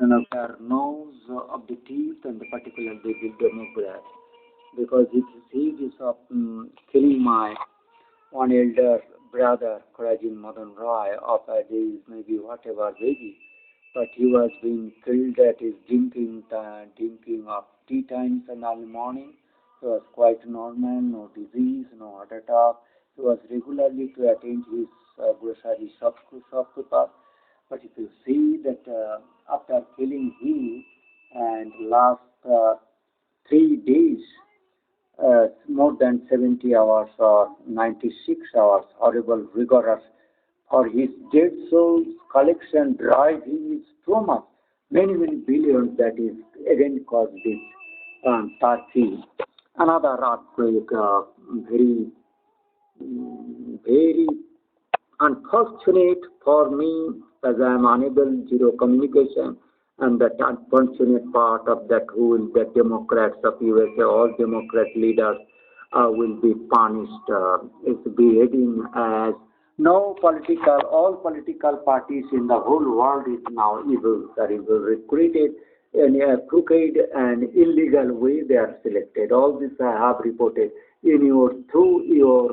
oceanographer knows of the teeth and particularly the democrat, because it is series of killing my one elder brother, Korajin Madan Roy, of his maybe whatever baby, but he was being killed at his drinking of tea times in early morning. He was quite normal, no disease, no heart attack. He was regularly to attend his grocery shopkeeper. But if you see that after killing him and last 3 days, more than 70 hours or 96 hours, horrible, rigorous, for his dead souls collection drive his trauma. Many billions that is again caused this Turkey. Another earthquake, very unfortunate for me as I am unable zero communication, and that unfortunate part of that rule that Democrats of USA, all Democrat leaders will be punished. It's beheading as all political parties in the whole world is now evil. That is recruited in a crooked and illegal way they are selected. All this I have reported through your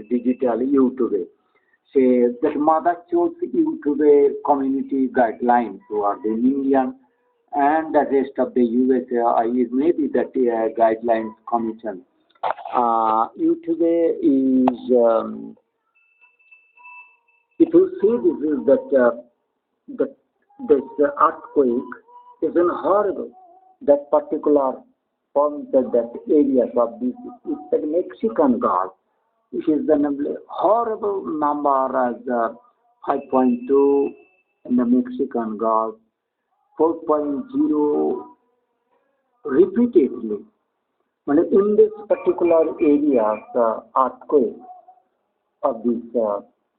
digital YouTube. Say that Mother chose YouTube community guidelines toward the Indian and the rest of the USA is maybe that guidelines commission. YouTube is if you see this is that this earthquake is horrible. That particular point that areas of this is the Mexican Gulf. It is the horrible number as 5.2 in the Mexican Gulf, 4.0 repeatedly. But in this particular area, the earthquake of this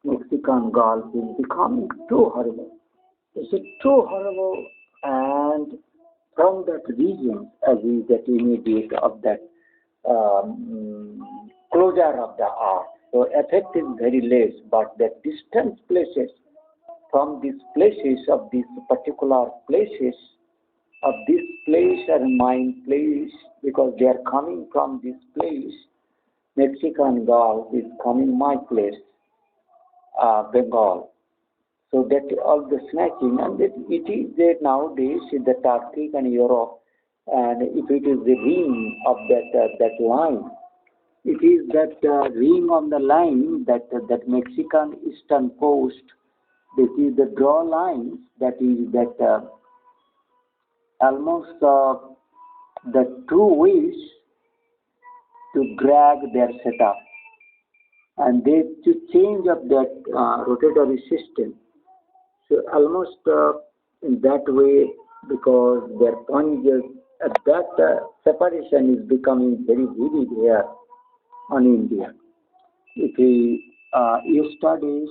Mexican Gulf is becoming too horrible. It's too horrible, and from that region, as is that immediate of that closure of the earth. So effect is very less, but the distant places from these places of these particular places of this place and my place, because they are coming from this place, Mexican Gulf is coming my place, Bengal. So that all the snatching, and it is there nowadays in the Turkey and Europe, and if it is the ring of that line, it is that ring on the line that Mexican eastern coast. This is the draw lines. That is that almost the two ways to drag their setup, and they to change up that rotatory system. So almost in that way, because their punches, that separation is becoming very vivid here on India. If we yesterday's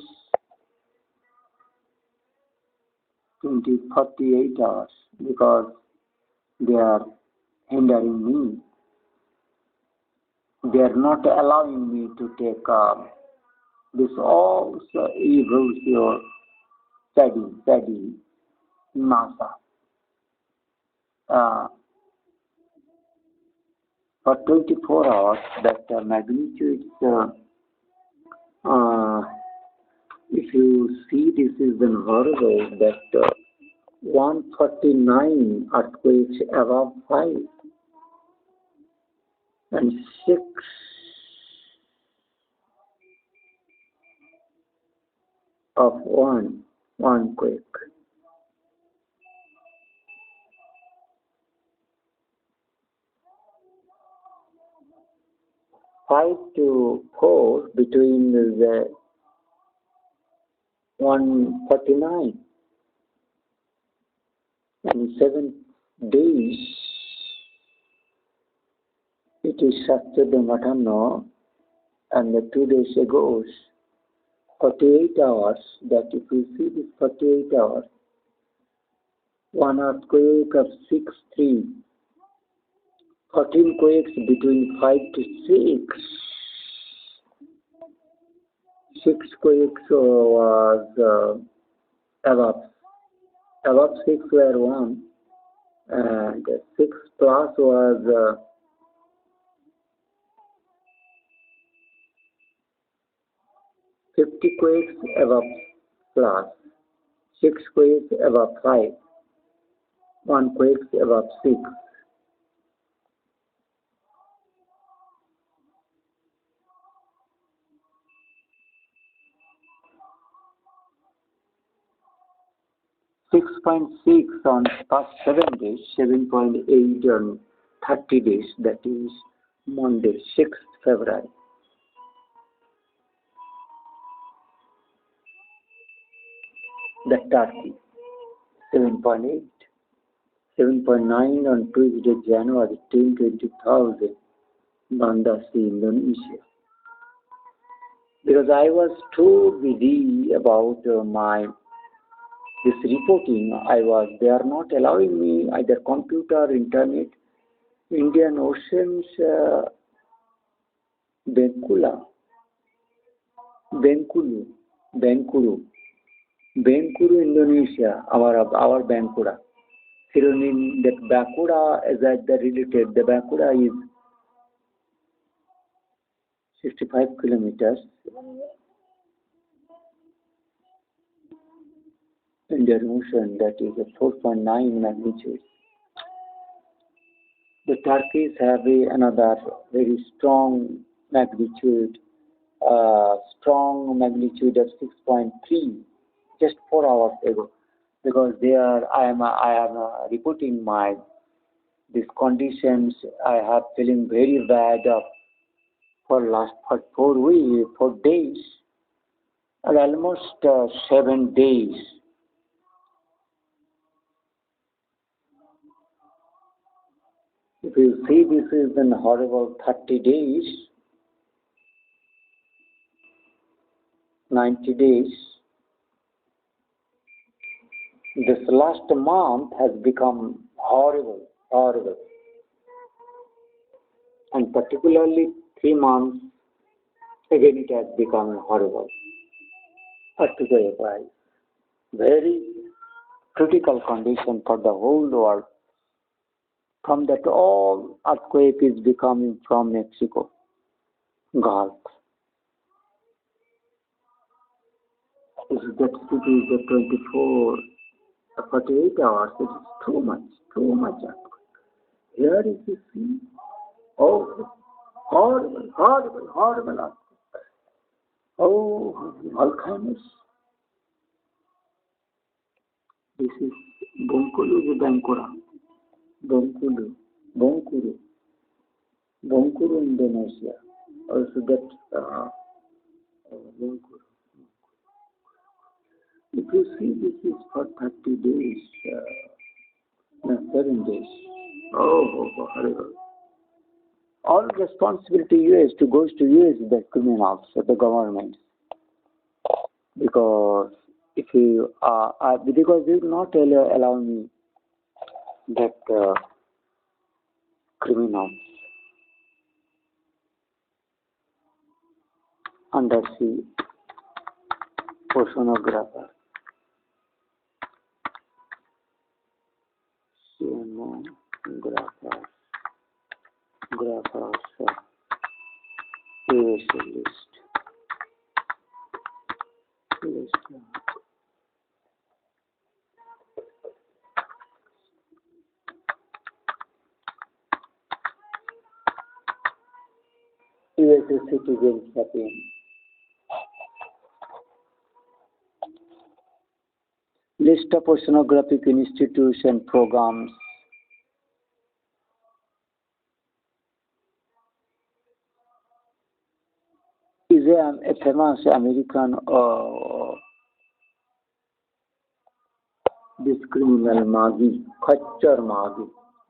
48 hours, because they are hindering me. They are not allowing me to take this all evils your study, NASA. For 24 hours, that magnitude, if you see this is then horrible, that 149 earthquakes above 5 and 6 of one quake. 5 to 4 between the 149 and 7 days. It is Saturday Matano, and 2 days ago, 48 hours, that if you see this 48 hours, one earthquake of 6.3, 14 quakes between 5 to 6. 6 quakes was above Above 6 were 1, and 6 plus was 50 quakes above plus, 6 quakes above 5, 1 quakes above 6. 6.6 on past 7 days, 7.8 on 30 days, that is Monday, 6th February. The Turkey, 7.8. 7.9 on Tuesday, January 10, 20,000, Undersea, Indonesia. Because I was too busy about this reporting, they are not allowing me either computer, internet, Indian Oceans, Bengkulu, Indonesia, our Bengkulu. Synonym that Bakura is at the related. The Bakura is 65 kilometers. Indian Ocean, that is a 4.9 magnitude. The Turkeys have another very strong magnitude of 6.3 just 4 hours ago. Because I am reporting these conditions. I have feeling very bad for 4 days, and almost 7 days. If you see, this is an horrible 30 days, 90 days. This last month has become horrible. And particularly 3 months, again it has become horrible. Earthquake, very critical condition for the whole world. From that, all earthquake is becoming from Mexico Gulf. That city is 48 hours. It is too much earthquake. Here is the sea. Oh, horrible earthquake. Oh, volcanoes. This is Bengkulu, Indonesia. Also that Bengkulu. If you see, this is for 30 days, 7 days. Oh, horrible. All responsibility goes to US, the criminals, the government. Because if you because they will not allow me that criminals undersea oceanographer, graphers, list. US citizens happen. List of oceanographic institutes and programs. Is a famous American this criminal Magi, Khachar Magi,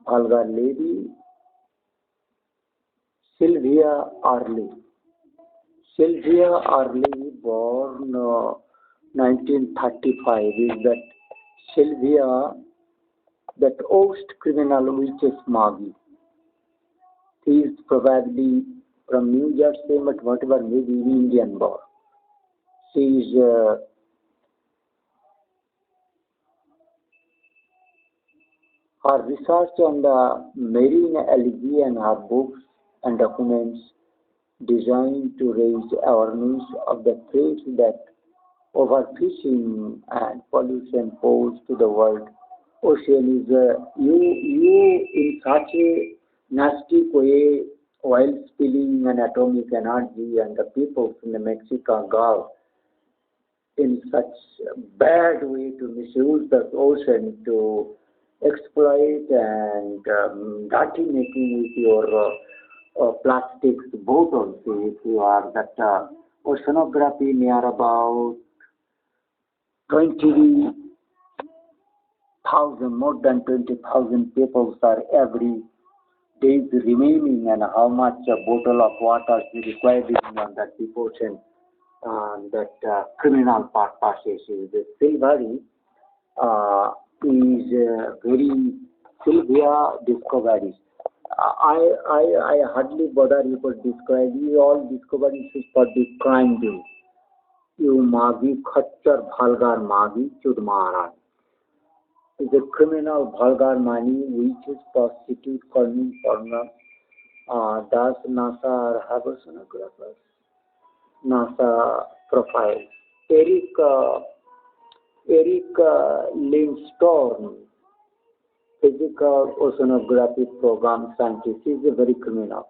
vulgar lady, Sylvia Arley, born 1935, is that Sylvia, that host criminal witches Magi. He is probably from New Jersey, but whatever may be Indian born. She is Her research on the marine algae and her books and documents designed to raise awareness of the threats that overfishing and pollution pose to the world ocean is you in such a nasty way while spilling an atomic energy and the people in the Mexican Gulf in such a bad way to misuse the ocean to exploit and dirty making with your plastics bottles. If you are that oceanography near about 20,000, more than 20,000 people are every day remaining, and how much a bottle of water is required in that devotion that criminal purposes. The silvery is very Sylvia discoveries. I hardly bother you for describing all discoveries is for the crime bill. You magi khachar bhalgar magi chud maharaj. Is a criminal vulgar money which is prostitute calling porno. Does NASA have oceanographers? NASA profile. Eric Lindstorm, physical oceanography program scientist, is a very criminal.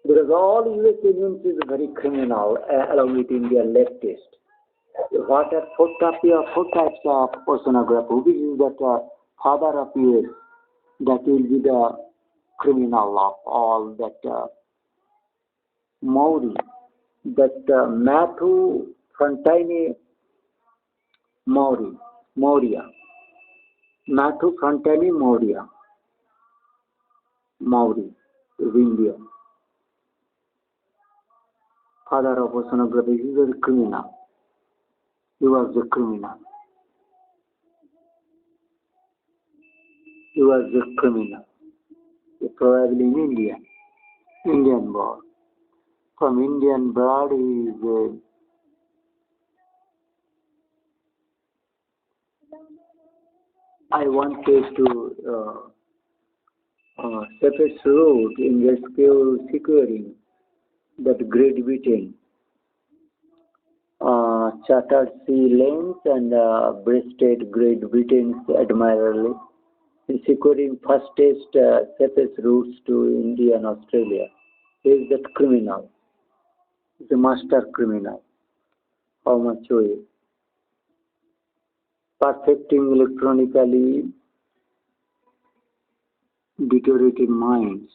Because all US unions is very criminal along with India leftist. What are four types of oceanography? Which is that father of US, that will be the criminal of all that Maori, that Matthew Fontane Moria, Matthew Fontane Moria, Maori, is Indian. Father of oceanography, he was a criminal. He was a criminal. He was a criminal. He probably in Indian born. From Indian blood, he is I wanted to safest route in rescue securing that Great Britain chartered sea lanes and breasted Great Britain's admirably in securing fastest safest routes to India and Australia. He is that criminal. He is a master criminal. How much way? Perfecting electronically deteriorating mines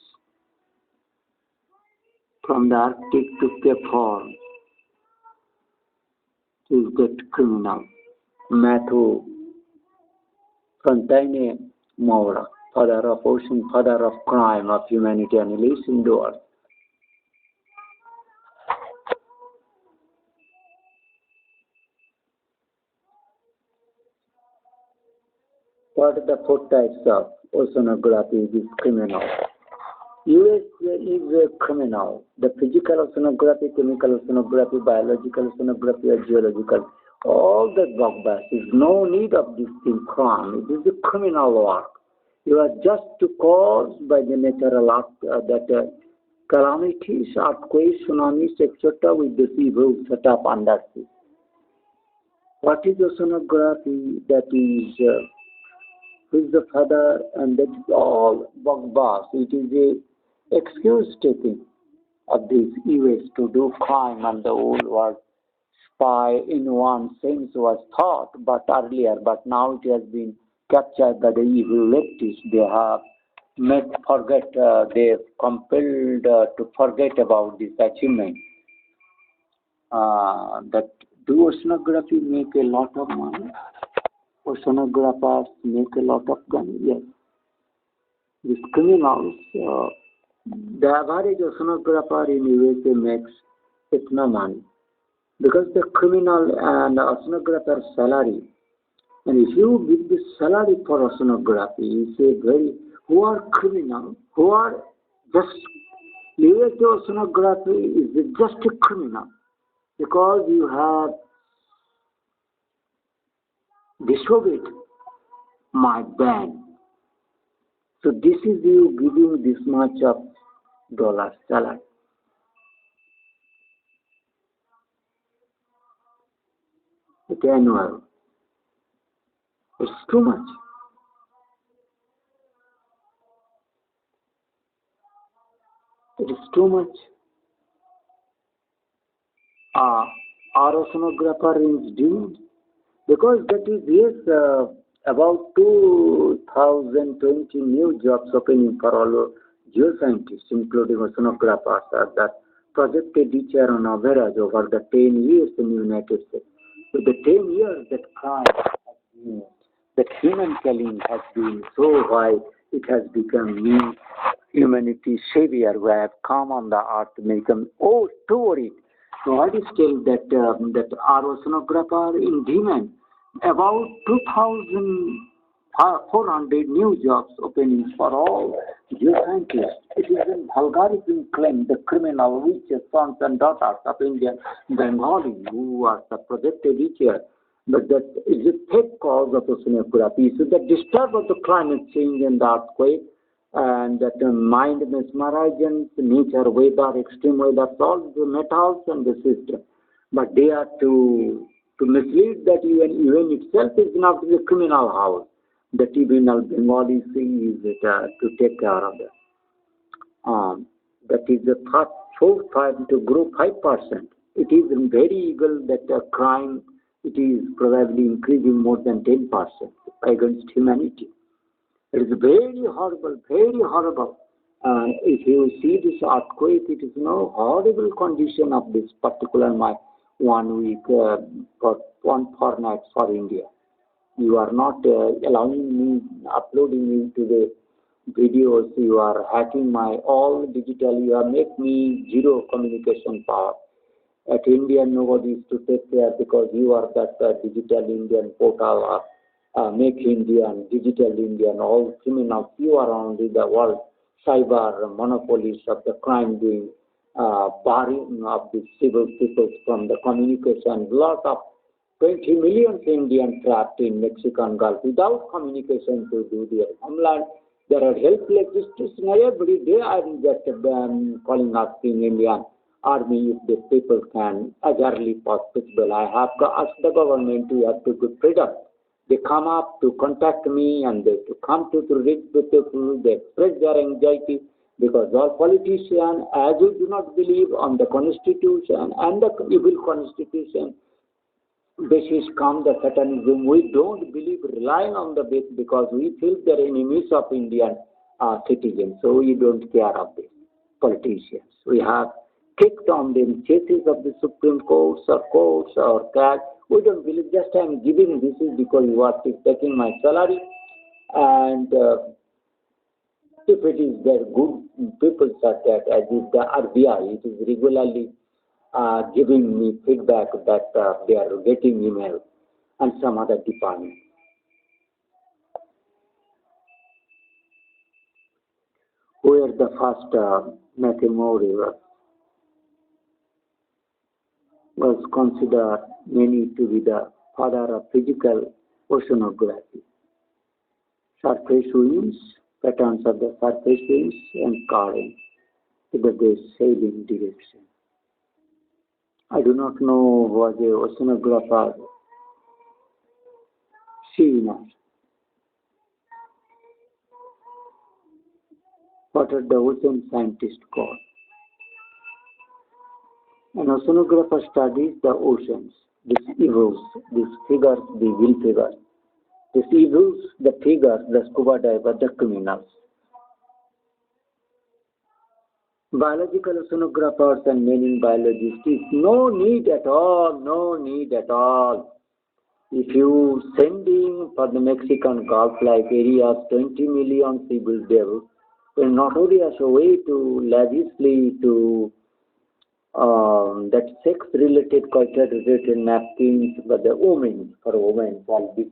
from the Arctic to Cape Horn. Is that criminal. Matthew Fontane Maura, father of ocean, father of crime, of humanity annihilation doers. What are the four types of oceanography? Is criminal. US is a criminal. The physical oceanography, chemical oceanography, biological oceanography, or geological. All the bugbears. There is no need of this thing crime. It is a criminal work. You are just to cause by the natural act that calamities, earthquakes, tsunamis, etc. with the sea will set up undersea. What is oceanography? That is who is the father, and that is all bugbears. It is a excuse taking of this US to do crime, and the whole world spy in one sense was thought but earlier, but now it has been captured by the evil leftists. They have made forget, they have compelled to forget about this achievement. That do oceanography make a lot of money? Oceanographers make a lot of money, yes. These criminals, the average oceanographer in USA makes itna money. Because the criminal and oceanographer salary, and if you give the salary for oceanography, you say who are criminal, who are just, USA oceanography is just a criminal, because you have disobeyed my ban. So this is you giving this much of dollar salary. It's annual. It's too much. It is too much. Our oceanographer is doomed because that is about 2020 new jobs opening for all geoscientists, including oceanographers, are the projected each year on average over the 10 years in the United States. So the 10 years that crime has been, that human killing has been so high, it has become me, humanity savior, who have come on the earth to make them toward it. So what is still that our oceanographer in demand, about 2,400 new jobs openings for all geoscientists. It is a vulgarism claim, the criminal witches, sons and daughters of Indian Bengali who are projected each year. But that is a fake cause of oceanography. So the disturb of the climate change and the earthquake, and that mind mesmerizing nature, weather, extreme weather, all the metals and the system. But they are to mislead that UN itself is not the criminal house. The tribunal Bengali thing is to take care of that. That is the first 4-5 to grow 5%. It is very eagle that crime, it is probably increasing more than 10% against humanity. It is very horrible, very horrible. If you see this earthquake, it is no horrible condition of this particular 1 week for one fortnight for India. You are not allowing me, uploading me to the videos. You are hacking my all digital. You are make me zero communication power. At India, nobody is to take care because you are that digital Indian portal. Make Indian, digital Indian, all criminals, you are only the world cyber monopolies of the crime doing, barring of the civil people from the communication. Lot of 20 million Indians trapped in Mexican Gulf without communication to do their homeland. There are helpless justice every day. I am just calling asking Indian army if the people can as early as possible. I have to ask the government to have to give freedom. They come up to contact me and they to come to reach the people. They express their anxiety because all politicians, as we do not believe on the constitution and the evil constitution, basis come the satanism. We don't believe relying on the base because we feel they're enemies of Indian citizens. So we don't care of this politicians. We have kicked on them cases of the Supreme Courts or CAG. We don't believe. Just I'm giving this is because you are taking my salary, and if it is their good people such that as if the RBI, it is regularly giving me feedback that they are getting email and some other department. Where the first Meteorologist was considered many to be the father of physical oceanography. Surface winds, patterns of the surface winds and currents with the sailing direction. I do not know what the oceanographer seen us. What are the ocean scientists called? An oceanographer studies the oceans, these evils, these figures, the will figures. These evils, the figures, the scuba diver, the criminals. Biological oceanographers and marine biologists is no need at all, no need at all. If you sending for the Mexican Gulf like areas 20 million people there, then not only as a way to lavishly to that sex-related, culture-related napkins, but the women, for women, will be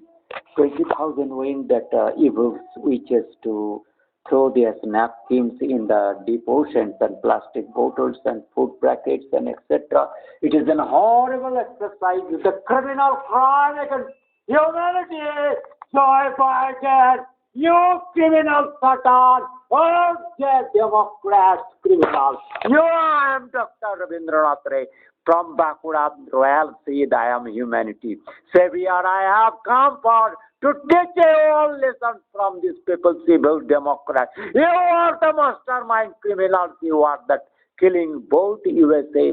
20,000 women that evil witches to throw their napkins in the deep oceans and plastic bottles and food packets and etc. It is an horrible exercise. It's a criminal crime against humanity. So I fight it. You criminal Satan! Oh, Democrats, criminals! You, I am Dr. Rabindranath Ray from Bankura, Royal Seed. I am humanity. Savior, I have come for to teach you all lessons from these people's evil Democrats. You are the mastermind criminals. You are that killing both USA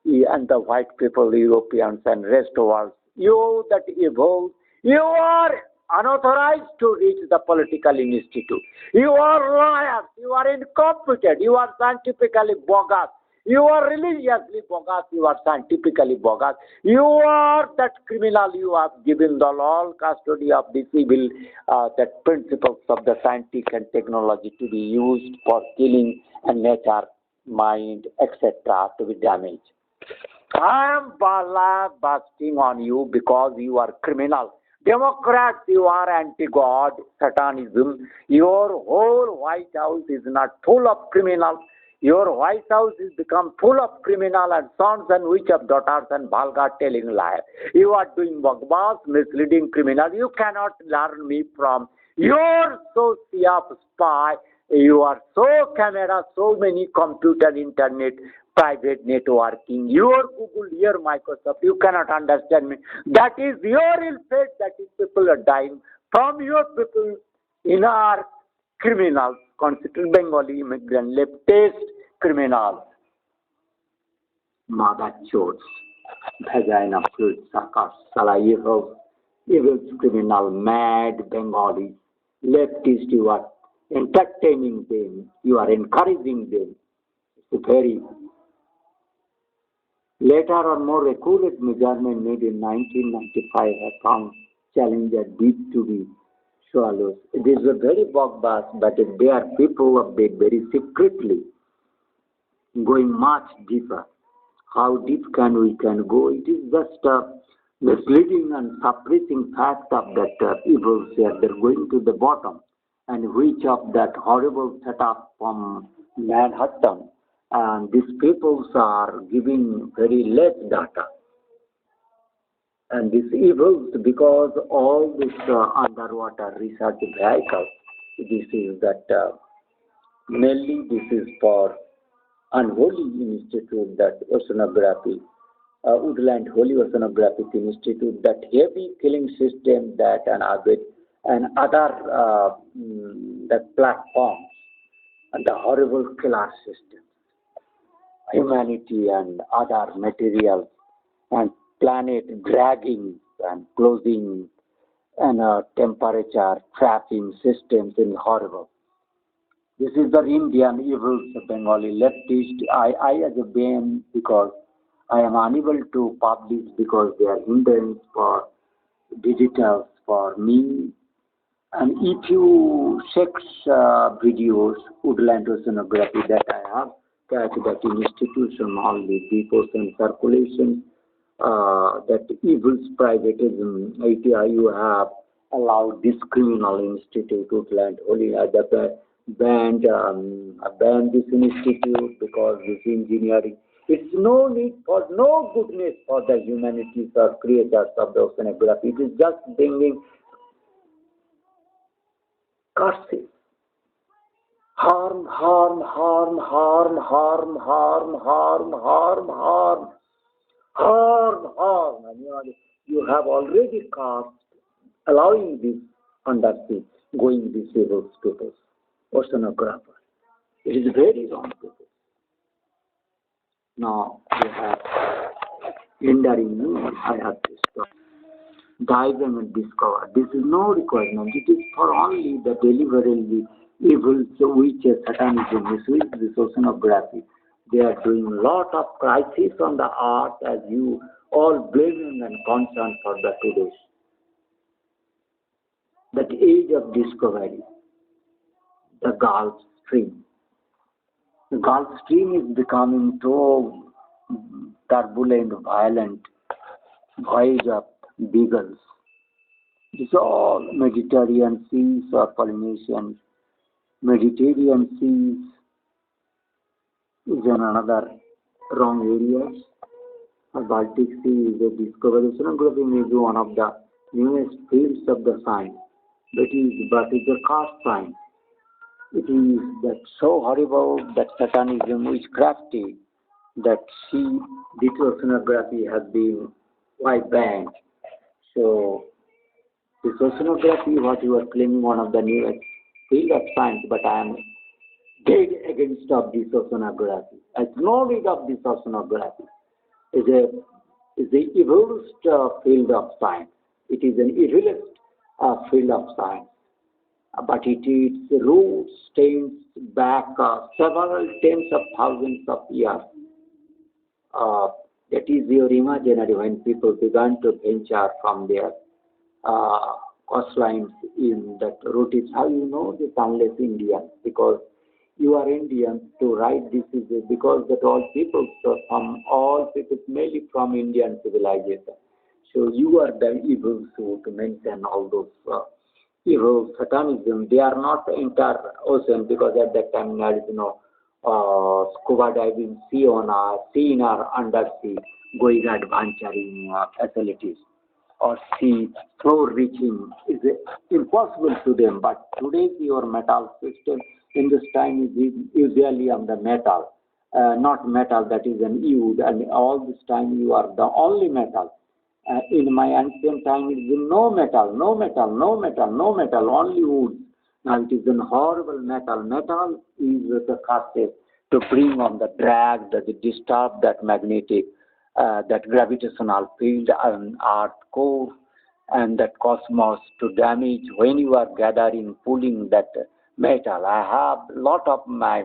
and the white people, Europeans and rest of the world. You that evil. You are unauthorized to reach the political institute. You are liars. You are incompetent. You are scientifically bogus. You are religiously bogus. You are scientifically bogus. You are that criminal. You have given the law custody of the civil, that principles of the scientific and technology to be used for killing and nature, mind, etc. to be damaged. I am busting on you because you are criminal. Democrats, you are anti-God, Satanism. Your whole White House is not full of criminals. Your White House is become full of criminal and sons and witch of daughters and vulgar telling lies. You are doing bogus, misleading criminal. You cannot learn me from your socio spy. You are so camera, so many computer, internet, private networking, your Google, your Microsoft, you cannot understand me. That is your ill fate, that is people are dying from your people in our criminals, considered Bengali immigrant, leftist criminals, mother chores, vagina fluid suckers, evil criminal, mad Bengali, leftist, you are entertaining them, you are encouraging them. It's very later or more accurate measurement made in 1995 have found Challenger deep to be shallow. It is a very bogus, but there are people of it very secretly going much deeper. How deep can we go? It is just a misleading and suppressing fact of that evils here. They're going to the bottom, and which of that horrible setup from Manhattan. And these peoples are giving very less data. And these evils, because all this underwater research vehicles, this is that mainly this is for Unholy Institute, that oceanography, Woodland Holy Oceanographic Institute, that heavy killing system that and other that platforms and the horrible killer system. Humanity and other materials and planet dragging and closing and temperature trapping systems in horrible. This is the Indian evils of Bengali leftist. I as a BM, because I am unable to publish because they are hindrance for digitals for me. And if you check videos, Woodland Oceanography that I have, that institution only depots and circulation, that evils privatism, ITI, you have allowed this criminal institute, Woodland Holy, banned this institute because this engineering. It's no need for no goodness for the humanities or creators of the oceanography. It is just bringing curses. Harm, harm, harm, harm, harm, harm, harm, harm, harm, harm, harm. And you have already cast, allowing this undersea, going disabled people, oceanographer. It is very wrong people. Now you have hindering me, I have to stop. Dive and discover. This is no requirement. It is for only the deliberately evils which satanism is with this oceanography. They are doing a lot of crises on the earth as you all blaming and concerned for the today. That age of discovery, the Gulf Stream. The Gulf Stream is becoming so turbulent, violent, voyage of beagles. It's all Mediterranean seas or Polynesian. Mediterranean seas is in another wrong areas. Baltic Sea is a discovery. Oceanography may be one of the newest fields of the science. but it's a cast sign. It is that so horrible that satanism, witchcrafty, that she, this oceanography has been quite banned. So this oceanography, what you are claiming, one of the newest field of science, but I am dead against of this oceanography. I know rid of this oceanography. Is the evilest field of science. It is an evilest field of science. But its roots stems back several tens of thousands of years. That is your imaginary when people began to venture from their coastlines in that route. Is how you know this unless Indian, because you are Indian to write this is because that all people from all people mainly from Indian civilization. So you are the evils who to mention all those evil satanism. They are not entire ocean because at that time there is scuba diving, sea or undersea going adventuring facilities or sea floor reaching is impossible to them. But today's your metal system in this time is usually on the metal, not metal that is an wood, and all this time you are the only metal. In my ancient time, it is no metal, no metal, no metal, no metal, only wood. Now it is a horrible metal. Metal is the capacities to bring on the drag, that disturb that magnetic, that gravitational field and earth core and that cosmos to damage when you are gathering, pulling that metal. I have lot of my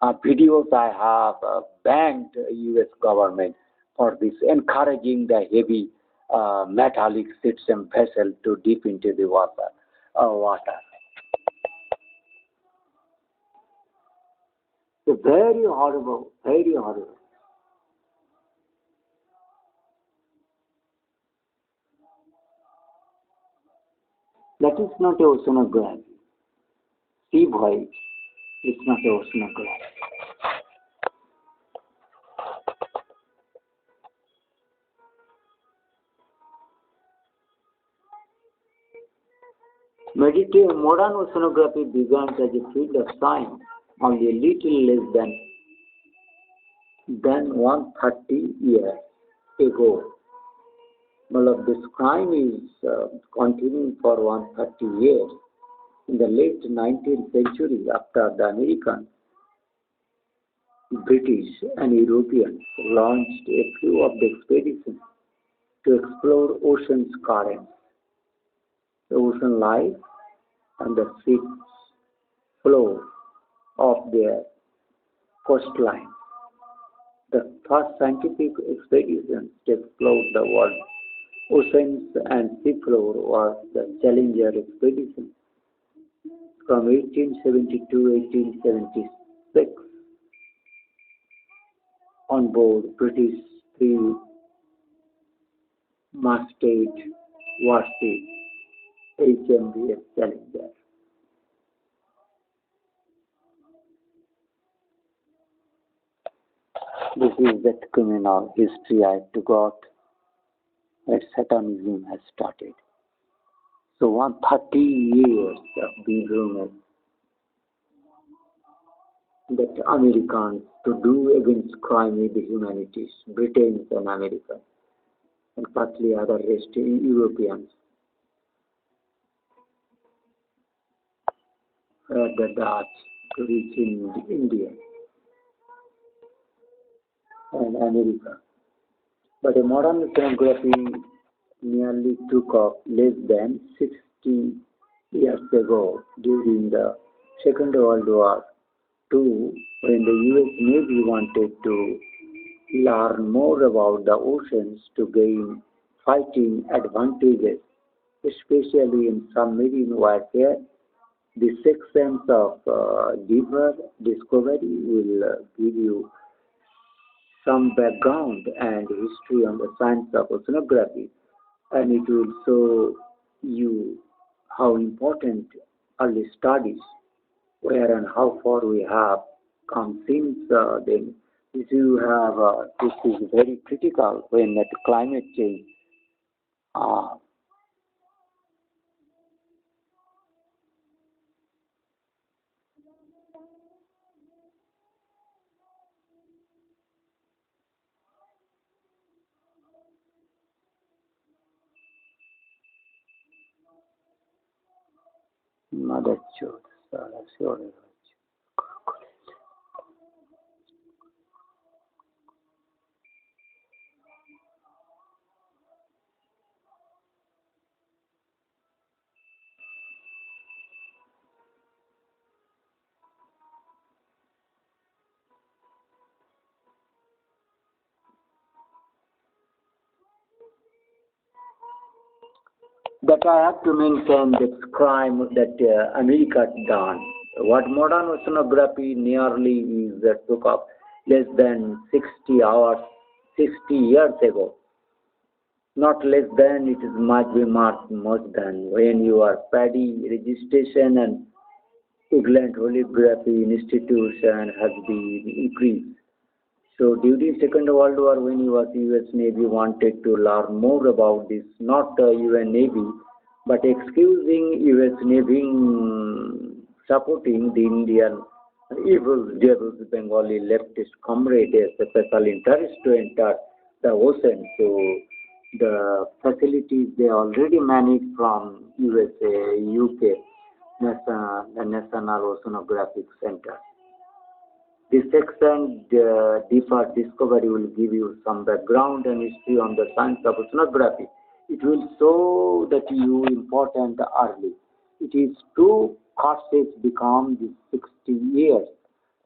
videos I have banned US government for this, encouraging the heavy metallic system vessel to deep into the water. So very horrible, very horrible. That is not a oceanography. Sea voyage is not a oceanography. Modern oceanography began as a field of science only a little less than 130 years ago. Well, this crime is continuing for 130 years. In the late 19th century, after the Americans, British and Europeans launched a few of the expeditions to explore ocean's currents, the ocean life, and the sea flow of their coastline. The first scientific expeditions to explore the world oceans and seafloor was the Challenger expedition from 1870 to 1876 on board British three-masted warship HMBS Challenger. This is the criminal history I got that Satanism has started. So 130 years of being that Americans to do against crime with the humanities, Britons and Americans, and partly other rest Europeans, the Dutch to reach in India and America. But a modern oceanography nearly took off less than 60 years ago during the Second World War II, when the US Navy wanted to learn more about the oceans to gain fighting advantages, especially in submarine warfare. The 6 sense of deeper discovery will give you some background and history on the science of oceanography, and it will show you how important early studies where and how far we have come since then. If you have, this is very critical when that climate change Mother Chode, sure. That I have to mention this crime that America done. What modern oceanography nearly is took up less than 60 hours, 60 years ago. Not less than, it is much more than. When your paddy registration and England holography institution has been increased. So during Second World War, when US Navy wanted to learn more about this, not UN Navy, but excusing US Navy supporting the Indian evil devils, Bengali leftist comrade as a special interest to enter the ocean. So the facilities they already managed from USA, UK, the National Oceanographic Center. This section, deeper discovery, will give you some background and history on the science of oceanography. It will show that you important early. It is two courses become the 60 years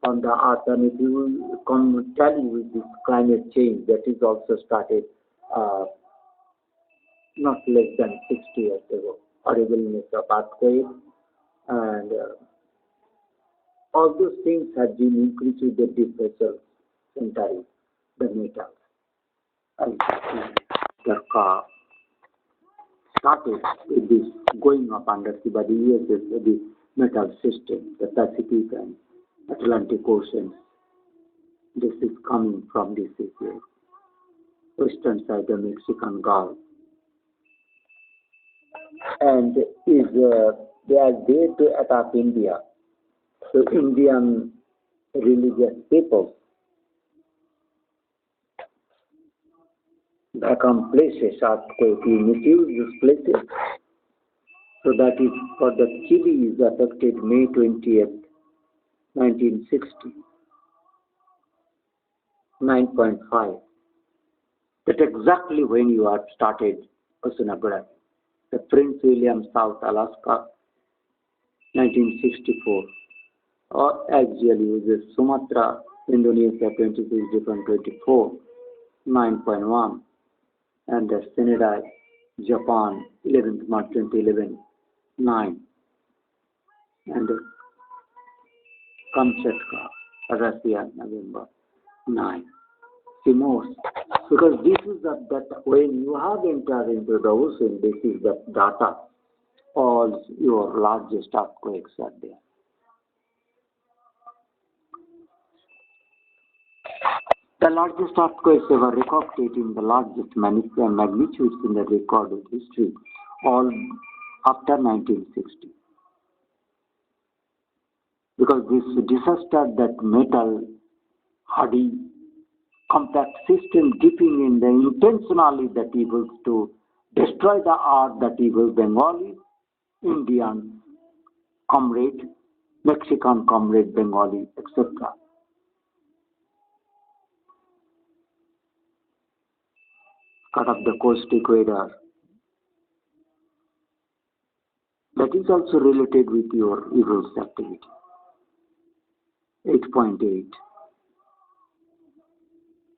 on the earth, and it will come tell you with this climate change that is also started not less than 60 years ago. Horribleness of earthquake and all those things have been increased with the deep pressure entering the metals. And the car started with this going up undersea by the USS, the metal system, the Pacific and Atlantic Oceans. This is coming from this western side of Mexican Gulf. And is they are there to attack India. So Indian religious people become places earthquake. We misuse these places. So that is for the Chile is affected May 20th, 1960. 9.5. That exactly when you have started oceanography. The Prince William, South Alaska, 1964. Or actually with the Sumatra, Indonesia, 26 different 24, 9.1. And the Sendai, Japan, 11th March 2011, 9. And the Kamchatka, Russia, November, 9. See more. Because this is that when you have entered into the ocean, this is the data. All your largest earthquakes are there. The largest earthquakes ever recorded in the largest magnitudes in the recorded history, all after 1960. Because this disaster, that metal, hardy, compact system dipping in the intentionally that evils to destroy the earth, that evil Bengali, Indian comrade, Mexican comrade, Bengali, etc. Cut up the coast equator. That is also related with your evils activity. 8.8.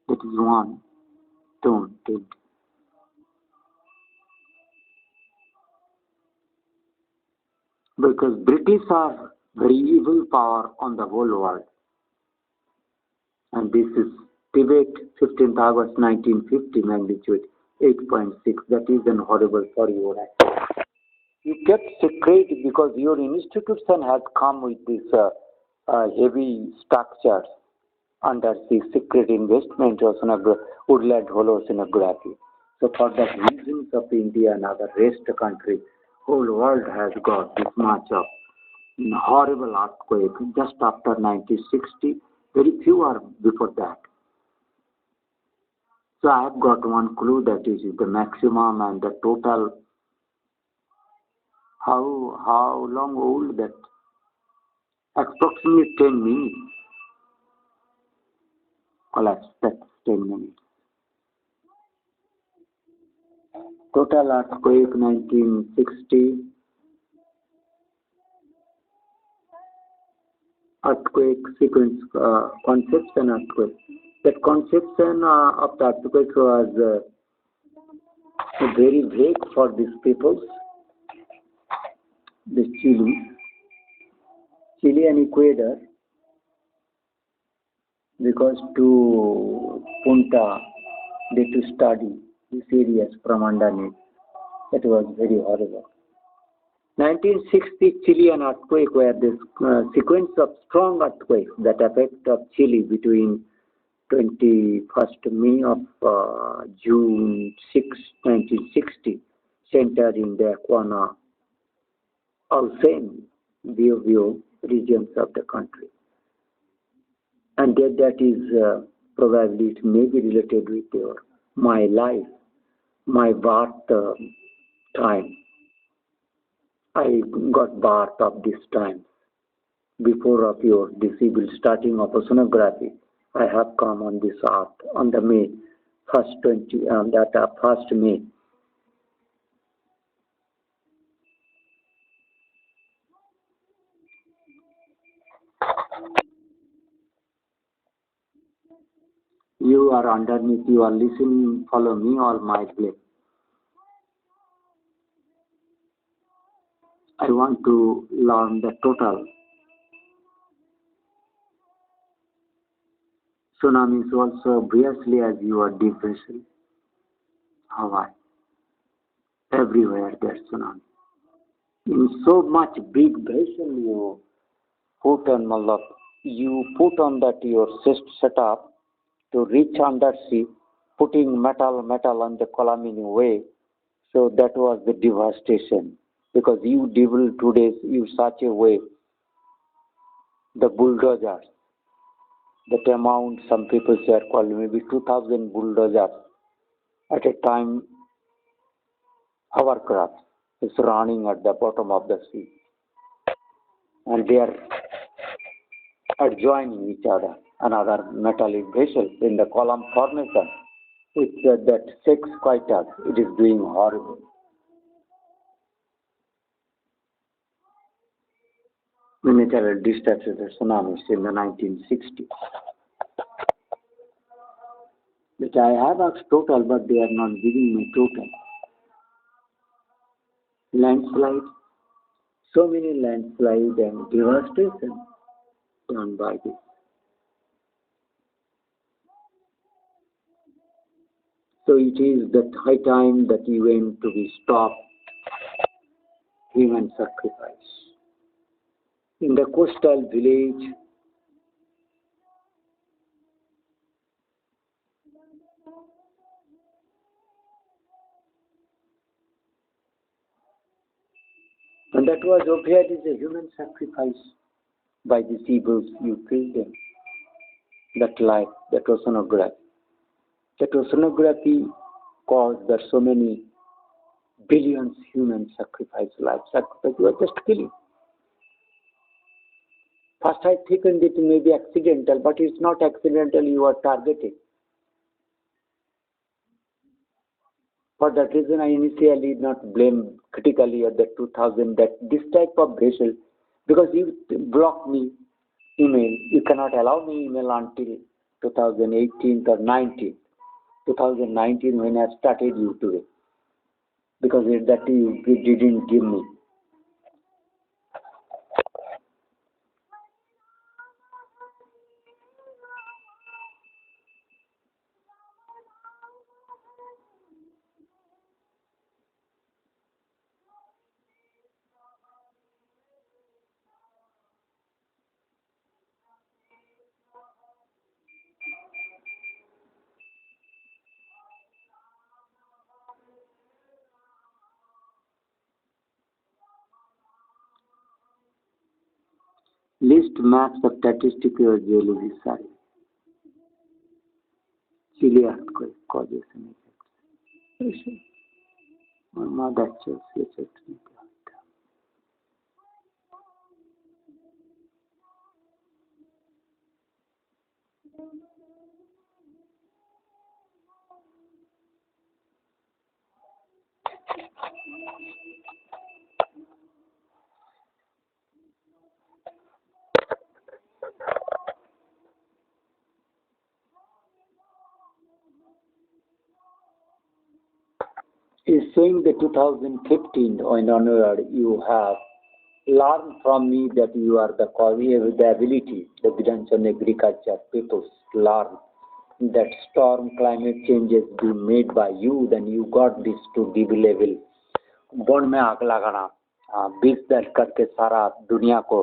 That is one. Don't take. Because British are very evil power on the whole world. And this is Tibet, 15th August 1950, magnitude 8.6. That is an horrible for your act. You kept secret because your institution has come with this heavy structures under the secret investment oceanography, woodland holo oceanography. So for the reasons of India and other rest country, whole world has got this much of horrible earthquake just after 1960. Very few are before that. So I have got one clue that is the maximum and the total. How long old that? Approximately 10 minutes. Collapse. That's 10 minutes. Total earthquake 1960. Earthquake sequence, conception earthquake. That conception of the earthquake was very vague for these peoples. The Chile and Ecuador, because to Punta, they to study these areas from underneath. That was very horrible. 1960 Chilean earthquake were this sequence of strong earthquakes that affect of Chile between 21st May of June 6, 1960, centered in the Aquana, Alzheimer Biobío regions of the country. And that is probably it may be related with my life, my birth time. I got birth of this time. Before of your disabled starting of oceanography, I have come on this earth on the May 1st May. You are underneath, you are listening, follow me all my play. I want to learn the total. Tsunamis also obviously as you are deep vessel. Hawaii. Everywhere there's tsunami. In so much big vessel you put on Malap, you put on that your setup to reach undersea, putting metal on the column in a way. So that was the devastation. Because you devil today, you such a way, the bulldozers, that amount some people say are called maybe 2,000 bulldozers at a time, hovercraft is running at the bottom of the sea. And they are adjoining each other, another metallic vessel in the column formation. It's that sex coitus, it is doing horrible. Meteorologist the tsunamis in the 1960s. Which I have asked total, but they are not giving me total. Landslide, so many landslides and devastation done by this. So it is that high time that event to be stopped, human sacrifice. In the coastal village, and that was obvious as a human sacrifice by the evils you killed them. That life, that oceanography. That oceanography caused that so many billions human sacrifice, life sacrifice, you are just killing. First I thickened it may be accidental, but it's not accidental, you are targeted. For that reason, I initially did not blame critically at the 2000 that this type of vessel, because you block me email, you cannot allow me email until 2018 or 19. 2019 when I started YouTube, because that you didn't give me. List maps of statistical geology survey. Chile earthquake causes and effects. Mother Church effects. Is saying the 2015 and onward you have learned from me that you are the cause, you have the ability, the guidance on agriculture, people learn that storm climate changes be made by you, then you got this to DB level. One में आग लगाना, बीज दल करके सारा दुनिया को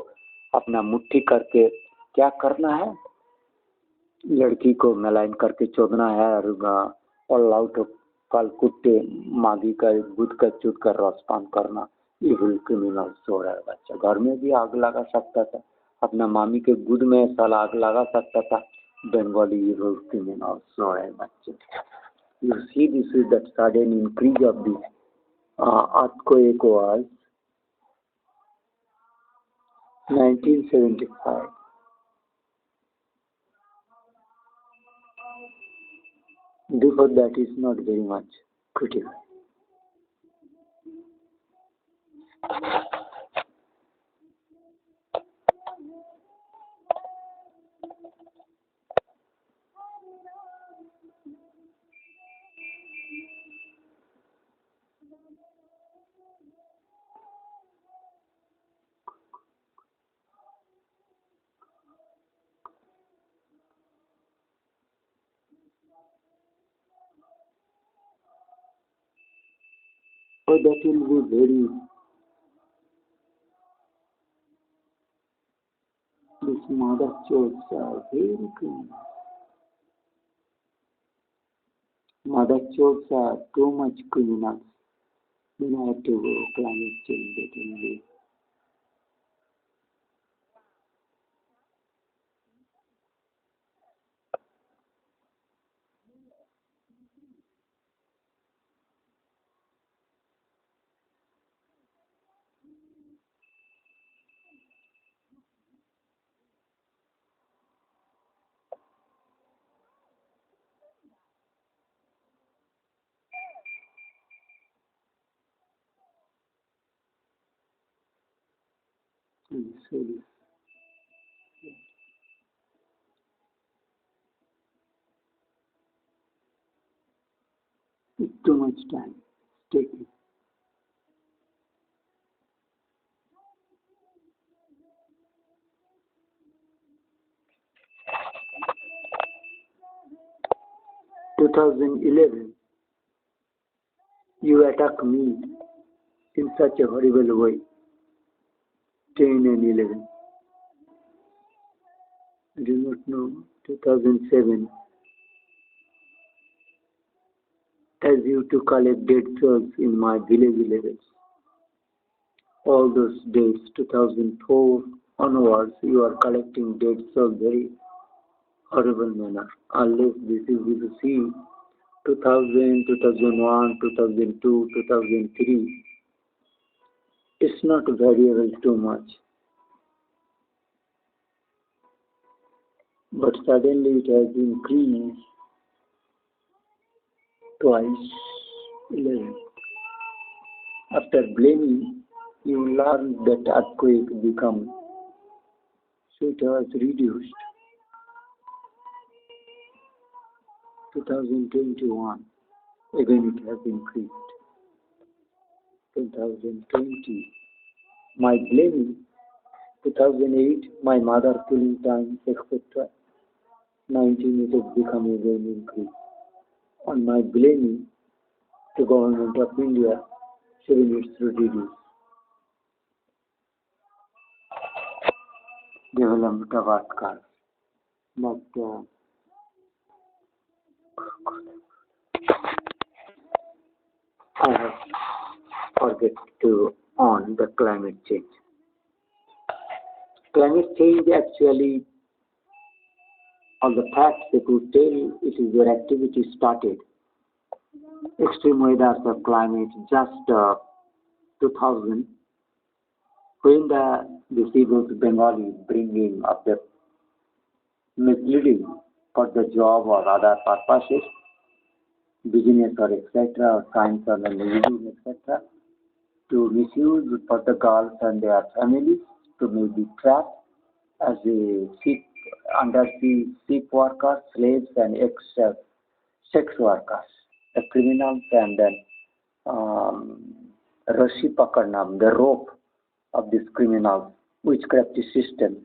अपना मुट्ठी करके क्या करना है, लड़की को मिलाइन करके चोदना है और लाउट कल कुत्ते मागी का बुध का चुट कर रसपान करना, इविल क्रिमिनल सो रहा है बच्चा। घर में भी आग लगा सकता था, अपना मामी के गुद में साला आग लगा सकता था, बंगाली इविल क्रिमिनल सो रहा है बच्चे। You see, this is that sudden increase of this earthquake was 1975. Before that is not very much critical. So that will be very, this mother church are very criminal. Mother church are too much criminals. Then I have to go climate change that will be. So this, it's too much time. It's taking. In 2011, you attack me in such a horrible way. 10 and 11. I do not know. 2007, as you to collect dead souls in my village levels. All those dates, 2004 onwards, you are collecting dead souls very horrible manner. Unless this is you see 2000, 2001, 2002, 2003, it's not variable too much. But suddenly it has increased twice 11. After blaming, you learn that earthquake become, so it was reduced. 2021, again it has increased. 2020, my blaming. 2008, my mother killing time, etc. 19, it has become again increased. On my blaming, the government of India, 7 it's reduced. Development of earth cars. But I have forget to on the climate change. climate change actually, all the facts they could tell, it is their activity started. Extreme weathers of climate just 2000, when the sea of Bengali bringing up the misleading for the job or other purposes, business or etc., or science or religion etc., to misuse for the girls and their families to maybe trapped as a ship, undersea ship workers, slaves and sex workers, the criminals and then Rashi Pakarnam, the rope of this criminal witchcraft system.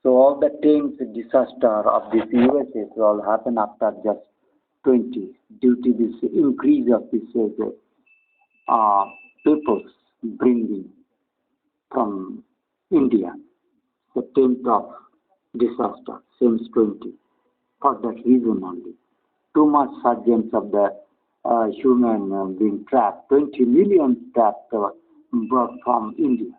So all the Thames disaster of this USA all happen after just 20 due to this increase of this peoples bringing from India. The 10th of disaster since 20 for that reason only. Too much surgeons of the human being trapped, 20 million trapped brought from India.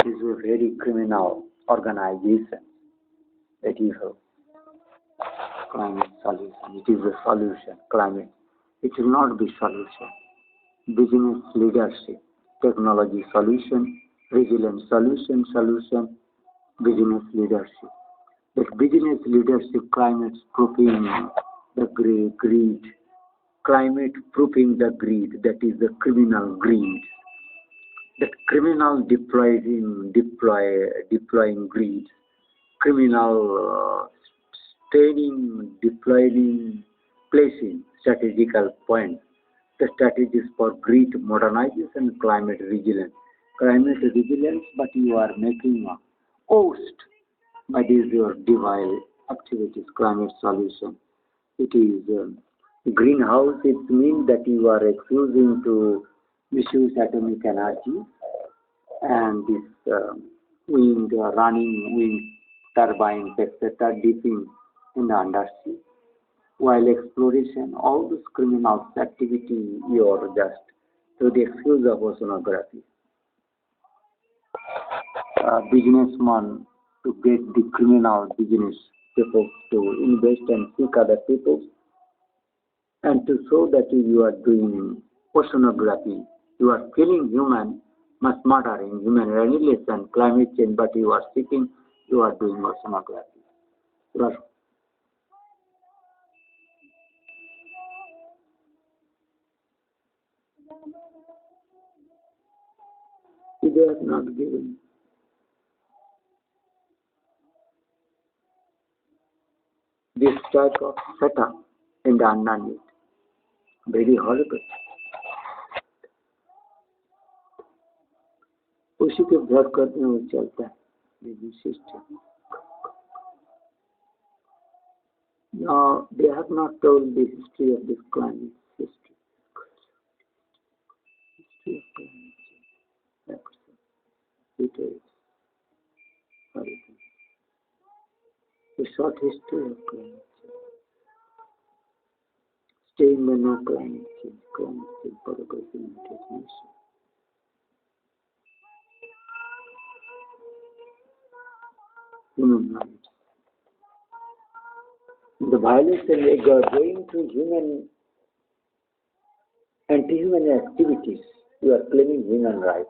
It is a very criminal organization that you have. Climate solution. It is a solution. Climate. It will not be solution. Business leadership. Technology solution. Resilience solution. Business leadership. That business leadership, climate proofing the greed. Climate proofing the greed. That is the criminal greed. That criminal deploying greed, criminal deploying, placing strategical points, the strategies for greed modernization, climate resilience. Climate resilience, but you are making a host by these your device activities, climate solution. It is greenhouse, it means that you are refusing to misuse atomic energy and this running wind turbines, etc., dipping in the undersea. While exploration, all this criminal activity, you are just to the excuse of oceanography. Businessman to get the criminal business people to invest and seek other people and to show that you are doing oceanography. You are killing human, mass murdering, human annihilation, climate change, but you are seeking, you are doing oceanography. Right. They are not given. This type of setup in the underneath. Very horrible. उसी के भर करने में चलता है business system. Now they have not told the history of this climate history. History of climate change. Details. A short history of climate change. Stay in the no climate change protocol implementation. Human rights. The violence and going to human anti-human activities, you are claiming human rights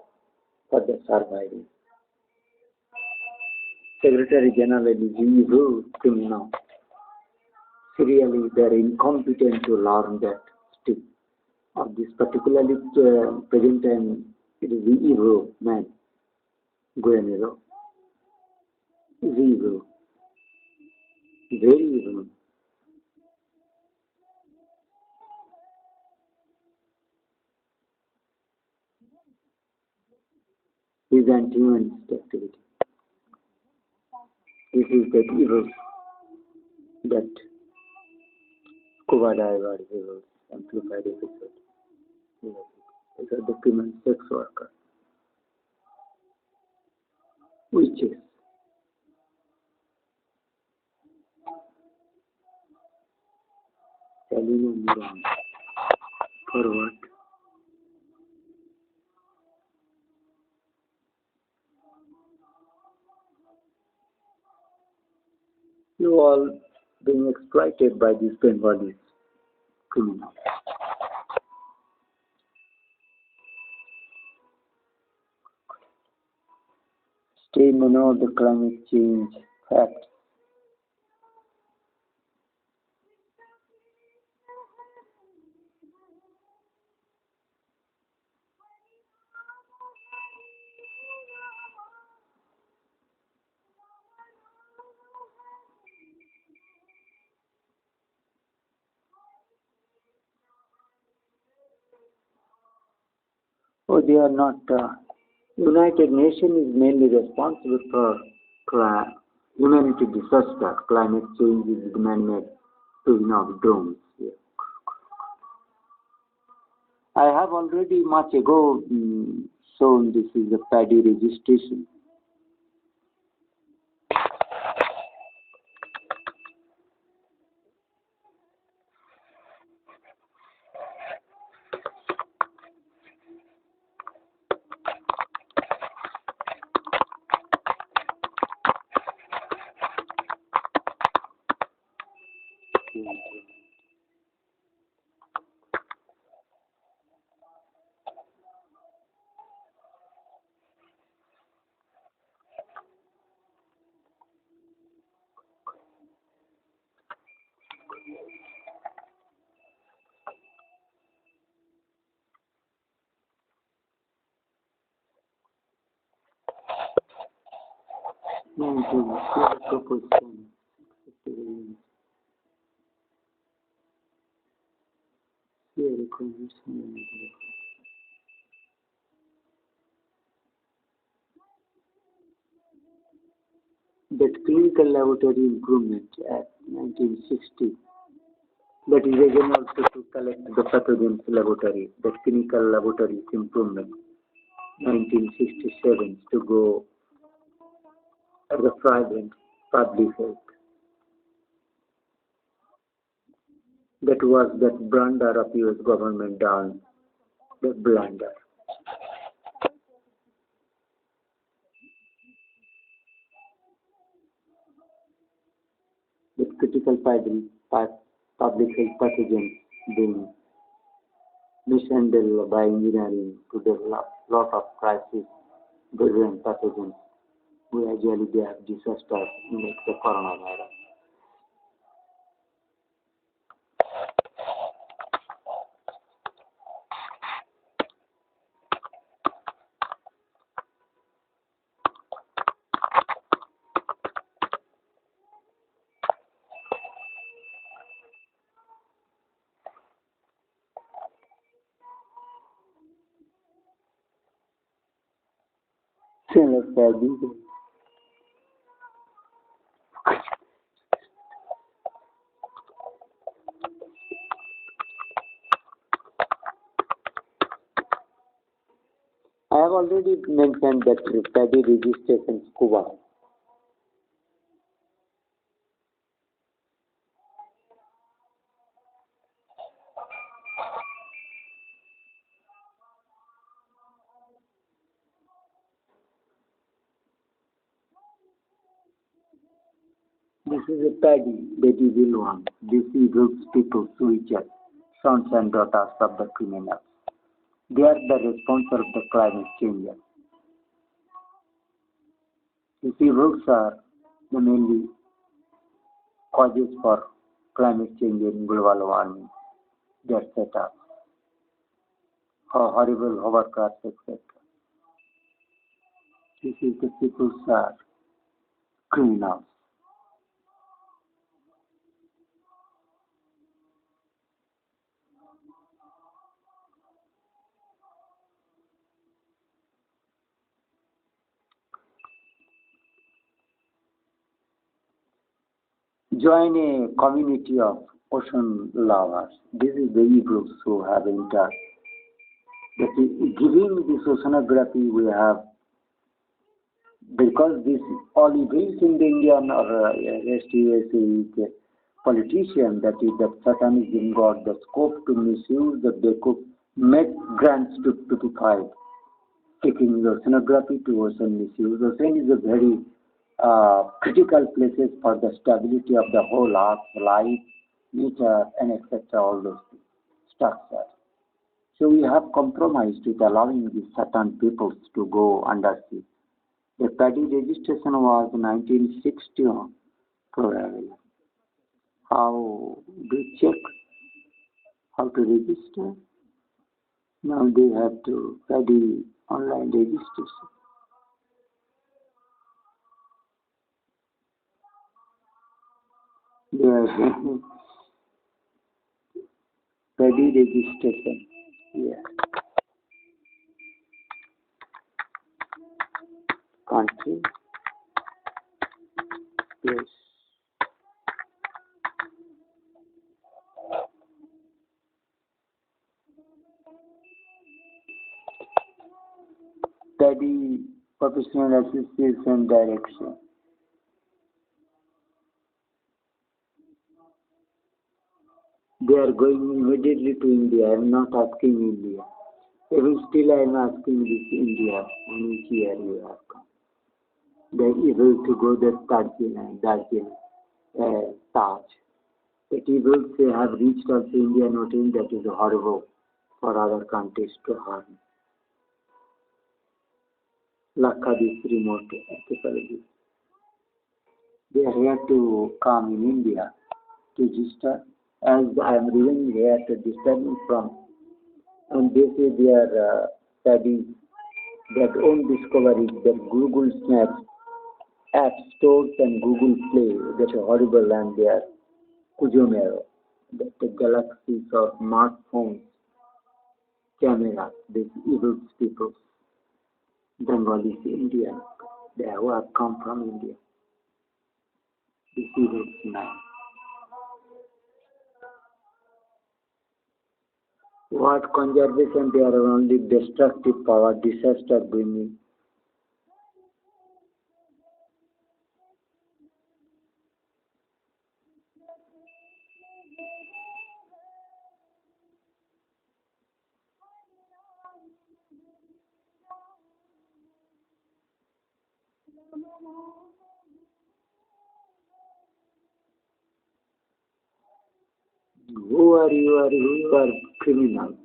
for the surviving. Secretary General is evil criminal. Serially, they are incompetent to learn that still. Of this particularly present time, it is the evil man, Guerrero. Is evil. Very evil. His anti-human activity. This is that evil that scuba diver evil amplified episode. These are the criminal sex worker. Witches. Selling and wrong. For what? you all being exploited by these Bengalis criminals. Stay know the climate change facts. Oh, they are not. United Nations is mainly responsible for humanity disaster. Climate change is man-made spinning of domes. Yeah. I have already much ago shown this is a paddy registration. That clinical laboratory improvement at 1960, that is again also to collect the pathogens laboratory, that clinical laboratory improvement 1967 to go at the private public health. That was that blunder of US government down, the blunder. The critical public health pathogens being mishandled by engineering to develop lot of crisis-driven pathogens. Gradually they have disasters like the coronavirus. I have already mentioned that paddy registration scuba. This is a paddy, that is will one. This groups people switches, sons and daughters of the criminals. They are the responsible of the climate change. You see, roots are the mainly causes for climate change and global warming. Their setup, horrible hovercrafts, etc. This is the people's criminals. Join a community of ocean lovers. This is the e-groups who have entered. That is, giving this oceanography we have, because this all events in the Indian or STS politician, that is the satanism got the scope to misuse, that they could make grants to be filed, taking the oceanography to ocean misuse. Ocean is a very critical places for the stability of the whole earth, life, nature, and etc. All those things, structures. So we have compromised with allowing these certain peoples to go undersea. The paddy registration was 1961, probably. How do you check how to register? Now they have to paddy online registration. They are paddy registration. Yeah. Country. Place. Paddy Professional Association Direction. They are going immediately to India. I am not asking India. Even still I am asking this India, on which year you have come. They are able to go to Darjeeling, Taj. The evils they have reached also India, noting that is horrible for other countries to harm. Lakshadweep remote archipelago. They are here to come in India to register, as I am reading here to disturbing from, and they say their studies, their own discoveries, their Google Snaps, App Stores and Google Play, that are horrible, and their Kujomero, that the galaxies of smartphones, cameras, these evil people, Bengalis, Indians, they who have come from India, these evil now. What conservation, they are only destructive power, disaster bringing. Who are you? Who are criminals?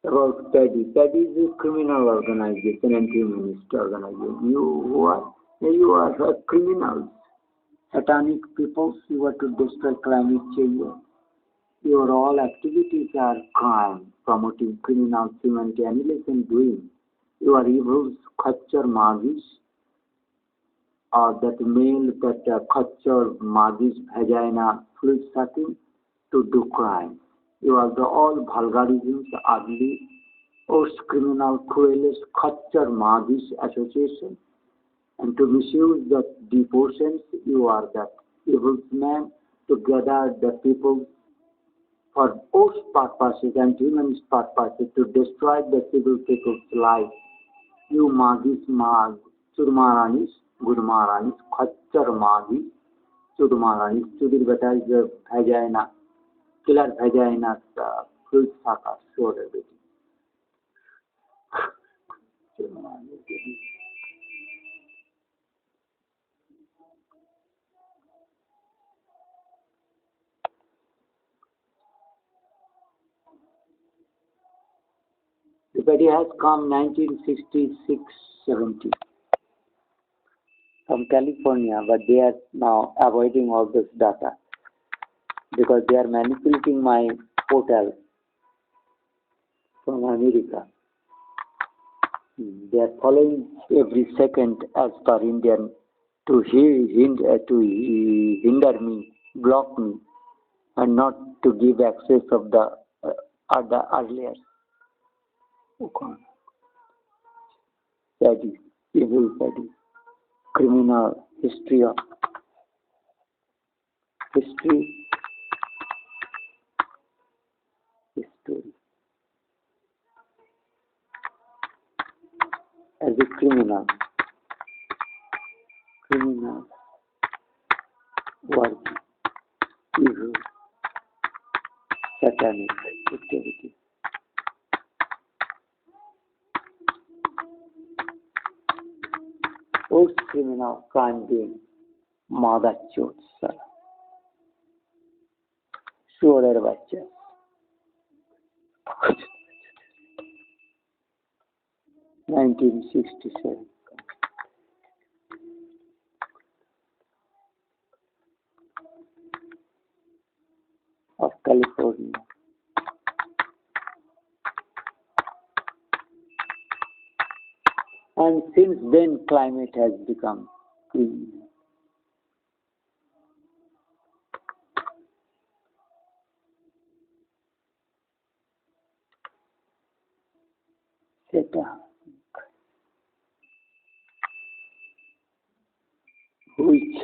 About PADI. PADI is a criminal organization, anti-humanist organization. You are a criminals. Satanic peoples, you are to destroy climate change. Your all activities are crime, promoting criminal humanity annihilation doing. You are evils, khachar magis, or that male that khachar magis vagina fluid sucking to do crime. You are the all vulgarisms, ugly, most criminal, cruelest khachar magis association, and to misuse the devotions, you are that evil man to gather the people for most purposes and humanist purposes to destroy the civil people's life. You magis mag, chudmaranis, gudmaranis, khachar magis, chudmaranis, chudir beta is a vagina, killer vagina, fruit saka, sure everything. Everybody has come 1966-70 from California, but they are now avoiding all this data because they are manipulating my portal from America. They are following every second as per Indian to hinder me, block me, and not to give access of the earlier. Okay. Studies, evil studies, criminal history as a criminal, work, evil, satanic activity. worst criminal crime being mother chode, sir. Sure, বাচ্চা. 1967 of California. And since then, climate has become clean. Which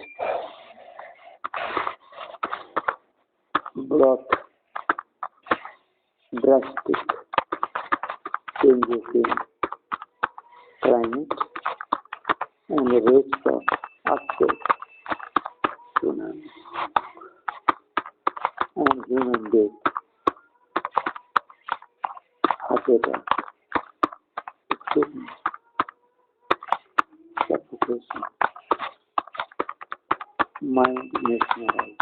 brought drastic changes in climate and the rates of earthquakes, tsunamis, and human death, heart attack, sickness, suffocation, mind mesmerized.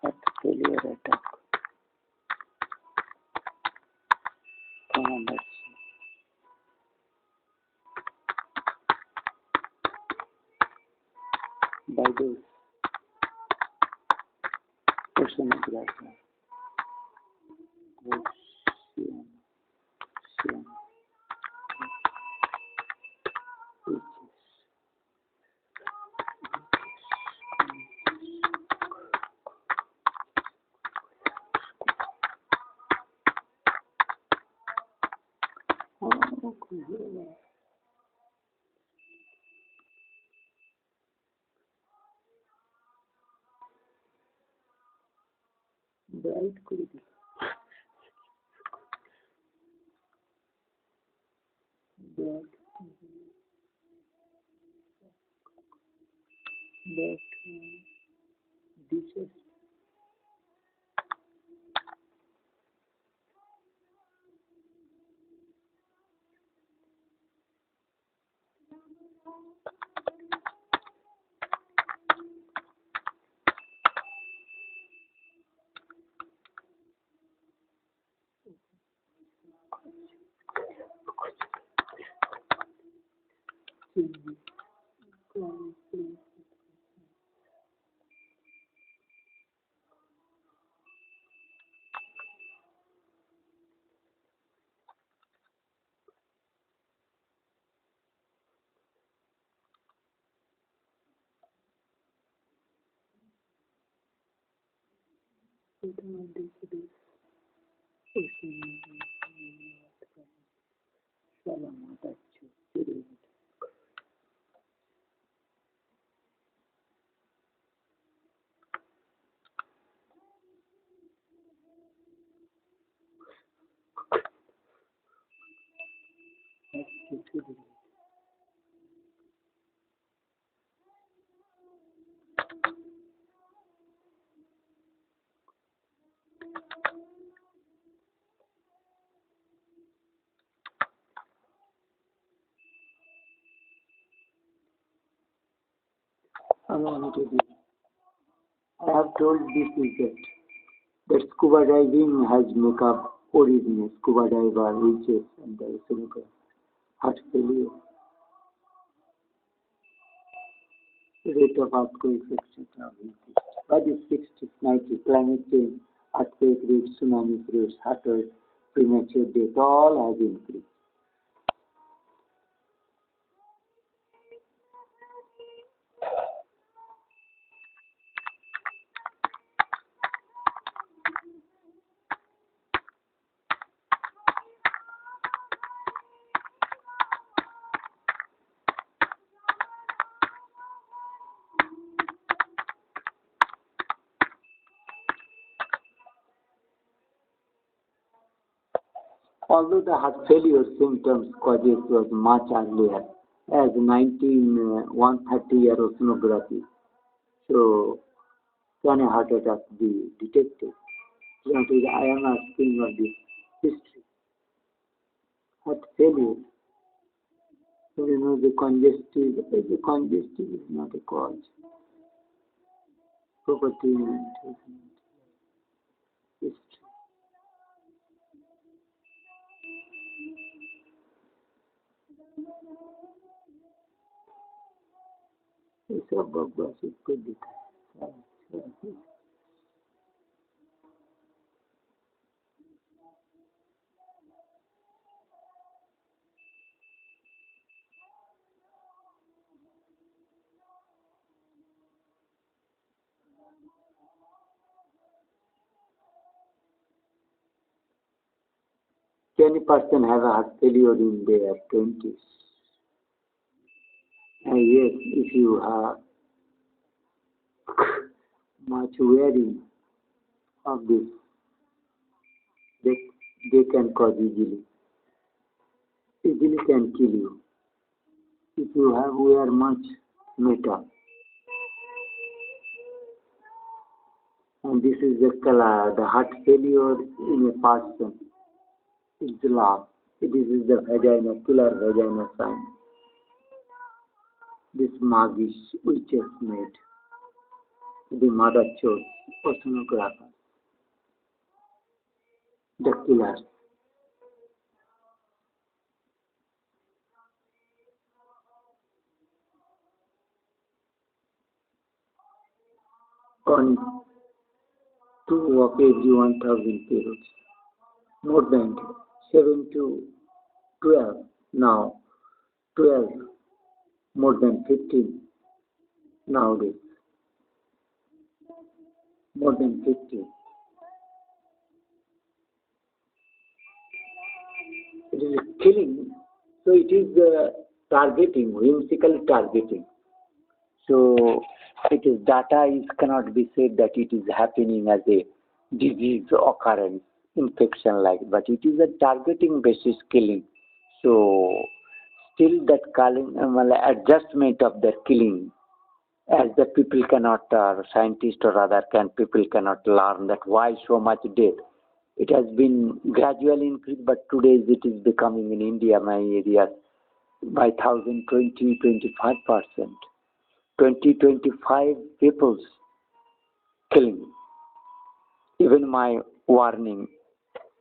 Heart failure attack from undersea. By those oceanographer, bright could be but dishes I have told this is that scuba diving has make up origin scuba diver, witches, and the oceanographer. Heart failure rate of earthquakes, etc. But it's 60, 90, climate change, earthquake rates, tsunami rates, heart rate, premature death, all has increased. Although the heart failure symptoms causes was much earlier, as 130-year oceanography, so can a heart attack be detected? That is, I am asking of the history. Heart failure, so you know the congestive is not a cause. Property and history. ये सब बकवास इसको दिखा है। Can a person have a heart failure in their 20s? Yes, if you have much wearing of this, they can cause easily can kill you. If you have wear much metal, and this is the color, the heart failure in a person is love. This is the vagina sign. This mug is witches made. The mother chose oceanographer, the killer. On 2 of every 1,000 periods, more than 7 to 12, now 12, more than 15 nowadays, more than 15. It is killing, so it is targeting, whimsical targeting. So it is cannot be said that it is happening as a disease occurrence, infection like, but it is a targeting basis killing. So still that adjustment of the killing, as the people cannot, scientists or other people cannot learn that why so much death. It has been gradually increased, but today it is becoming in India, my area, by 25%. 25 people's killing. Even my warning,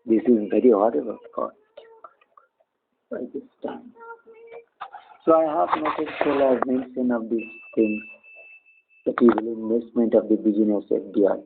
this is very horrible God by this time. So I have noticed several mention of these things, the evil investment of the business FDI.